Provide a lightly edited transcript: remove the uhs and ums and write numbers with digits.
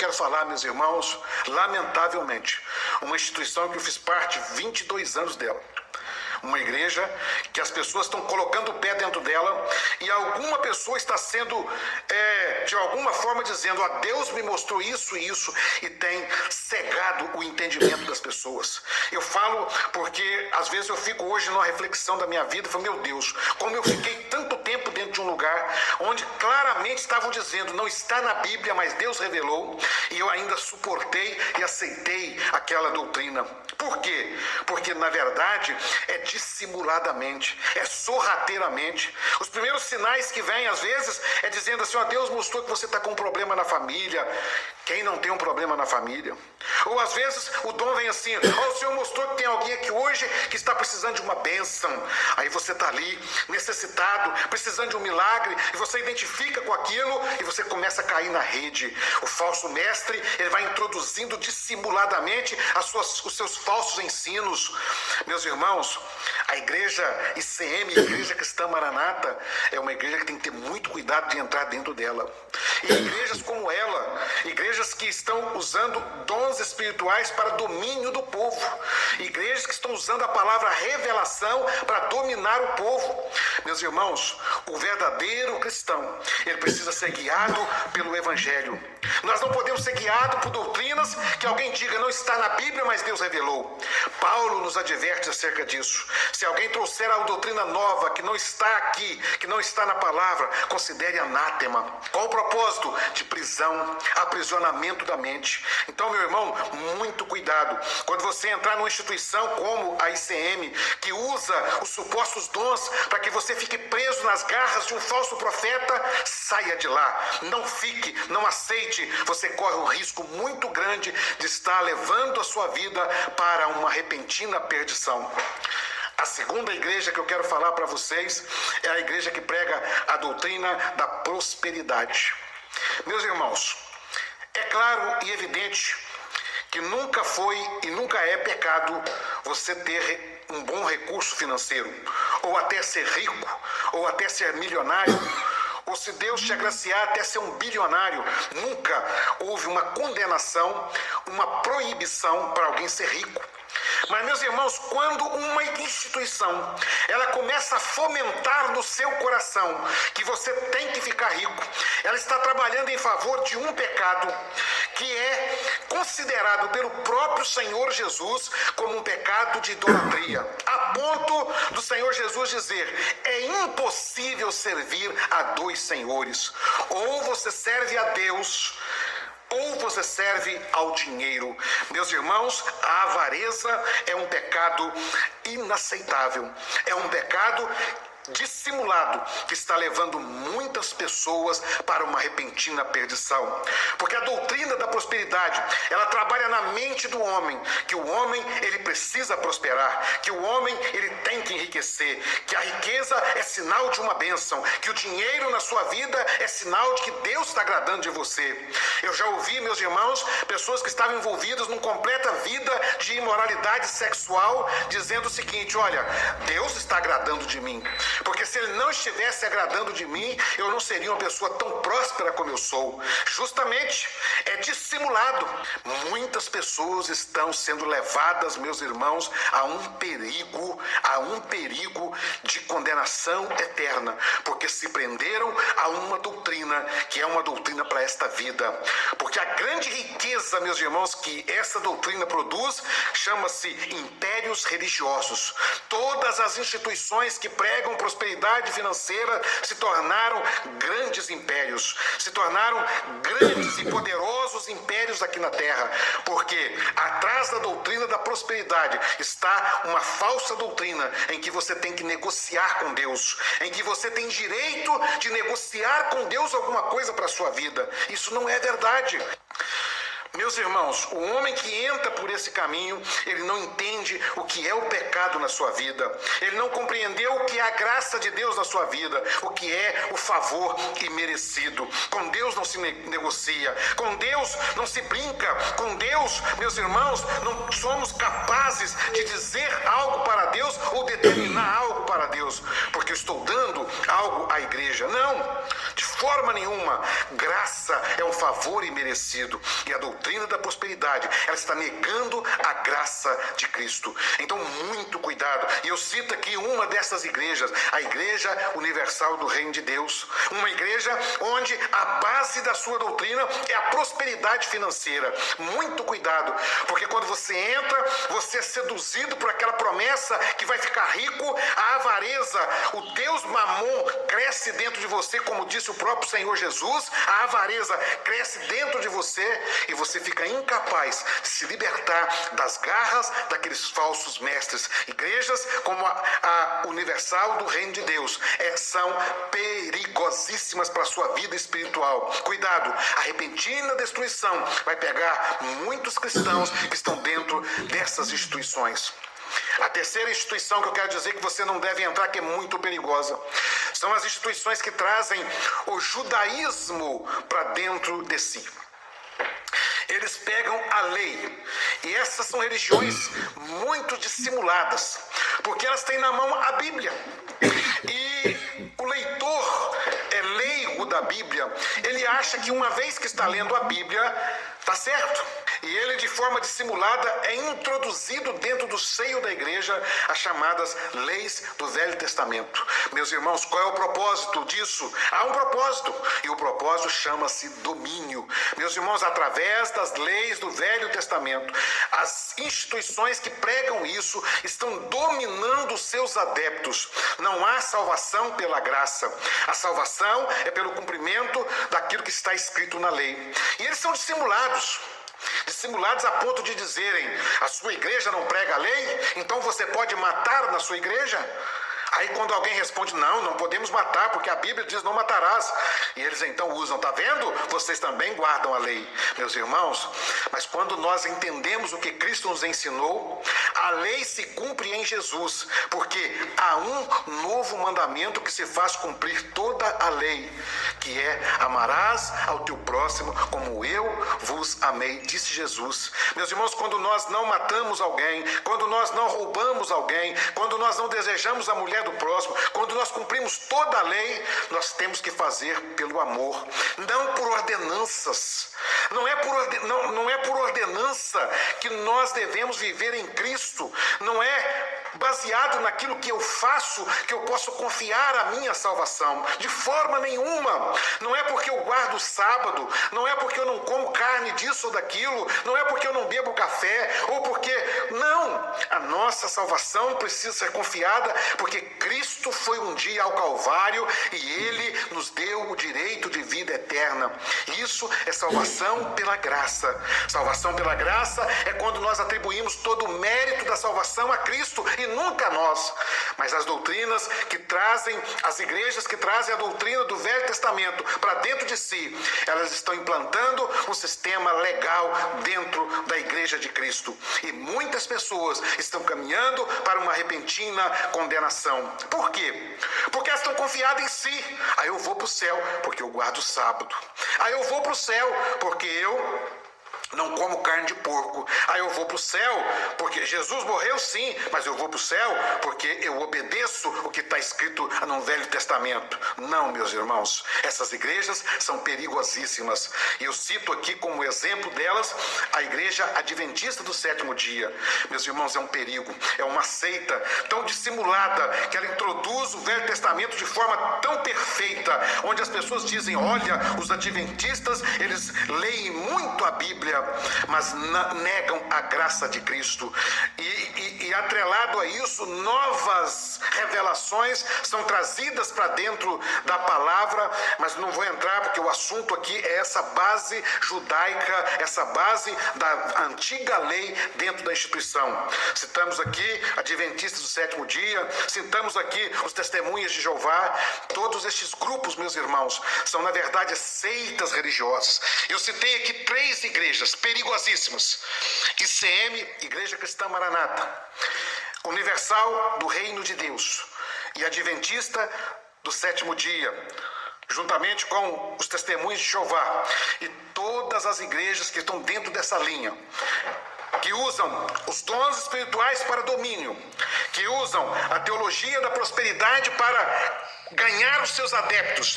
quero falar, meus irmãos, lamentavelmente, uma instituição que eu fiz parte 22 anos dela. Uma igreja que as pessoas estão colocando o pé dentro dela e alguma pessoa está sendo, de alguma forma, dizendo: "Ah, Deus me mostrou isso e isso", e tem cegado o entendimento das pessoas. Eu falo porque às vezes eu fico hoje numa reflexão da minha vida e falo: meu Deus, como eu fiquei tanto tempo dentro de um lugar onde claramente estavam dizendo: não está na Bíblia, mas Deus revelou, e eu ainda suportei e aceitei aquela doutrina. Por quê? Porque na verdade é dissimuladamente, é sorrateiramente. Os primeiros sinais que vêm às vezes é dizendo assim: ó, Deus mostrou que você está com um problema na família. Quem não tem um problema na família? Ou às vezes o dom vem assim: ó, o Senhor mostrou que tem alguém aqui hoje que está precisando de uma bênção. Aí você está ali necessitado, precisando de um milagre, e você identifica com aquilo e você começa a cair na rede. O falso mestre, ele vai introduzindo dissimuladamente os seus falsos ensinos. Meus irmãos, a igreja ICM, Igreja Cristã Maranata, é uma igreja que tem que ter muito cuidado de entrar dentro dela. E igrejas como ela, igrejas que estão usando dons espirituais para domínio do povo, igrejas que estão usando a palavra revelação para dominar o povo. Meus irmãos, o verdadeiro cristão, ele precisa ser guiado pelo Evangelho. Nós não podemos ser guiados por doutrinas que alguém diga: não está na Bíblia, mas Deus revelou. Paulo nos adverte acerca disso. Se alguém trouxer a doutrina nova que não está aqui, que não está na palavra, considere anátema. Qual o propósito? De prisão, aprisionamento da mente. Então, meu irmão, muito cuidado. Quando você entrar numa instituição como a ICM, que usa os supostos dons para que você fique preso nas garras de um falso profeta, saia de lá. Não fique, não aceite. Você corre um risco muito grande de estar levando a sua vida para uma repentina perdição. A segunda igreja que eu quero falar para vocês é a igreja que prega a doutrina da prosperidade. Meus irmãos, é claro e evidente que nunca foi e nunca é pecado você ter um bom recurso financeiro, ou até ser rico, ou até ser milionário, ou se Deus te agraciar até ser um bilionário. Nunca houve uma condenação, uma proibição para alguém ser rico. Mas, meus irmãos, quando uma instituição ela começa a fomentar no seu coração que você tem que ficar rico, ela está trabalhando em favor de um pecado que é considerado pelo próprio Senhor Jesus como um pecado de idolatria, a ponto do Senhor Jesus dizer: é impossível servir a dois senhores, ou você serve a Deus, ou você serve ao dinheiro. Meus irmãos, a avareza é um pecado inaceitável, é um pecado dissimulado que está levando muitas pessoas para uma repentina perdição. Porque a doutrina da prosperidade, ela trabalha na mente do homem, que o homem ele precisa prosperar, que o homem ele tem que enriquecer, que a riqueza é sinal de uma bênção, que o dinheiro na sua vida é sinal de que Deus está agradando de você. Eu já ouvi, meus irmãos, pessoas que estavam envolvidas numa completa vida de imoralidade sexual, dizendo o seguinte: olha, Deus está agradando de mim, porque se ele não estivesse agradando de mim, eu não seria uma pessoa tão próspera como eu sou. Justamente, é dissimulado. Muitas pessoas estão sendo levadas, meus irmãos, a um perigo de condenação eterna, porque se prenderam a uma doutrina que é uma doutrina para esta vida. Porque a grande riqueza, meus irmãos, que essa doutrina produz, chama-se impérios religiosos. Todas as instituições que pregam prosperidade financeira se tornaram grandes impérios, se tornaram grandes e poderosos impérios aqui na terra, porque atrás da doutrina da prosperidade está uma falsa doutrina em que você tem que negociar com Deus, em que você tem direito de negociar com Deus alguma coisa para a sua vida. Isso não é verdade. Meus irmãos, o homem que entra por esse caminho, ele não entende o que é o pecado na sua vida. Ele não compreendeu o que é a graça de Deus na sua vida, o que é o favor imerecido. Com Deus não se negocia, com Deus não se brinca, com Deus, meus irmãos, não somos capazes de dizer algo para Deus ou determinar algo para Deus, porque eu estou dando algo à igreja. Não, de forma nenhuma. Graça é um favor imerecido. E a doutrina da prosperidade, ela está negando a graça de Cristo. Então, muito cuidado. E eu cito aqui uma dessas igrejas, a Igreja Universal do Reino de Deus. Uma igreja onde a base da sua doutrina é a prosperidade financeira. Muito cuidado, porque quando você entra, você é seduzido por aquela promessa que vai ficar rico. A avareza, o Deus Mamon cresce dentro de você, como disse o próprio Senhor Jesus. A avareza cresce dentro de você e você fica incapaz de se libertar das garras daqueles falsos mestres. Igrejas como a Universal do Reino de Deus são perigosíssimas para a sua vida espiritual. Cuidado, a repentina destruição vai pegar muitos cristãos que estão dentro dessas instituições. A terceira instituição que eu quero dizer que você não deve entrar, que é muito perigosa, são as instituições que trazem o judaísmo para dentro de si. Eles pegam a lei, e essas são religiões muito dissimuladas, porque elas têm na mão a Bíblia. E o leitor leigo da Bíblia, ele acha que uma vez que está lendo a Bíblia, está certo. E ele, de forma dissimulada, é introduzido dentro do seio da igreja as chamadas leis do Velho Testamento. Meus irmãos, qual é o propósito disso? Há um propósito, e o propósito chama-se domínio. Meus irmãos, através das leis do Velho Testamento, as instituições que pregam isso estão dominando os seus adeptos. Não há salvação pela graça. A salvação é pelo cumprimento daquilo que está escrito na lei. E eles são dissimulados a ponto de dizerem: a sua igreja não prega a lei, então você pode matar na sua igreja? Aí quando alguém responde: não podemos matar, porque a Bíblia diz não matarás, e eles então usam: tá vendo? Vocês também guardam a lei. Meus irmãos, mas quando nós entendemos o que Cristo nos ensinou, a lei se cumpre em Jesus, porque há um novo mandamento que se faz cumprir toda a lei, que é: amarás ao teu próximo como eu vos amei, disse Jesus. Meus irmãos, quando nós não matamos alguém, quando nós não roubamos alguém, quando nós não desejamos a mulher do próximo, quando nós cumprimos toda a lei, nós temos que fazer pelo amor, não por ordenanças. Não é por ordenança que nós devemos viver em Cristo. Não é baseado naquilo que eu faço que eu posso confiar a minha salvação. De forma nenhuma. Não é porque eu guardo o sábado, não é porque eu não como carne disso ou daquilo, não é porque eu não bebo café, ou porque... Não! A nossa salvação precisa ser confiada porque Cristo foi um dia ao Calvário e Ele nos deu o direito de vida eterna. Isso é salvação pela graça. Salvação pela graça é quando nós atribuímos todo o mérito da salvação a Cristo e nunca a nós. Mas as doutrinas que trazem, as igrejas que trazem a doutrina do Velho Testamento para dentro de si, elas estão implantando um sistema legal dentro da igreja de Cristo. E muitas pessoas estão caminhando para uma repentina condenação. Por quê? Porque elas estão confiadas em si. Aí eu vou para o céu porque eu guardo o sábado. Aí eu vou para o céu porque eu não como carne de porco. Aí eu vou para o céu porque Jesus morreu, sim, mas eu vou para o céu porque eu obedeço o que está escrito no Velho Testamento. Não, meus irmãos, essas igrejas são perigosíssimas. E eu cito aqui como exemplo delas a Igreja Adventista do Sétimo Dia. Meus irmãos, é um perigo, é uma seita tão dissimulada que ela introduz o Velho Testamento de forma tão perfeita, onde as pessoas dizem: olha, os adventistas, eles leem muito a Bíblia, mas negam a graça de Cristo. E atrelado a isso, novas revelações são trazidas para dentro da palavra, mas não vou entrar porque o assunto aqui é essa base judaica, essa base da antiga lei dentro da instituição. Citamos aqui Adventistas do Sétimo Dia, citamos aqui os Testemunhas de Jeová. Todos estes grupos, meus irmãos, são na verdade seitas religiosas. Eu citei aqui 3 igrejas perigosíssimas: ICM, Igreja Cristã Maranata, Universal do Reino de Deus e Adventista do Sétimo Dia, juntamente com os Testemunhos de Jeová, e todas as igrejas que estão dentro dessa linha, que usam os dons espirituais para domínio, que usam a teologia da prosperidade para ganhar os seus adeptos.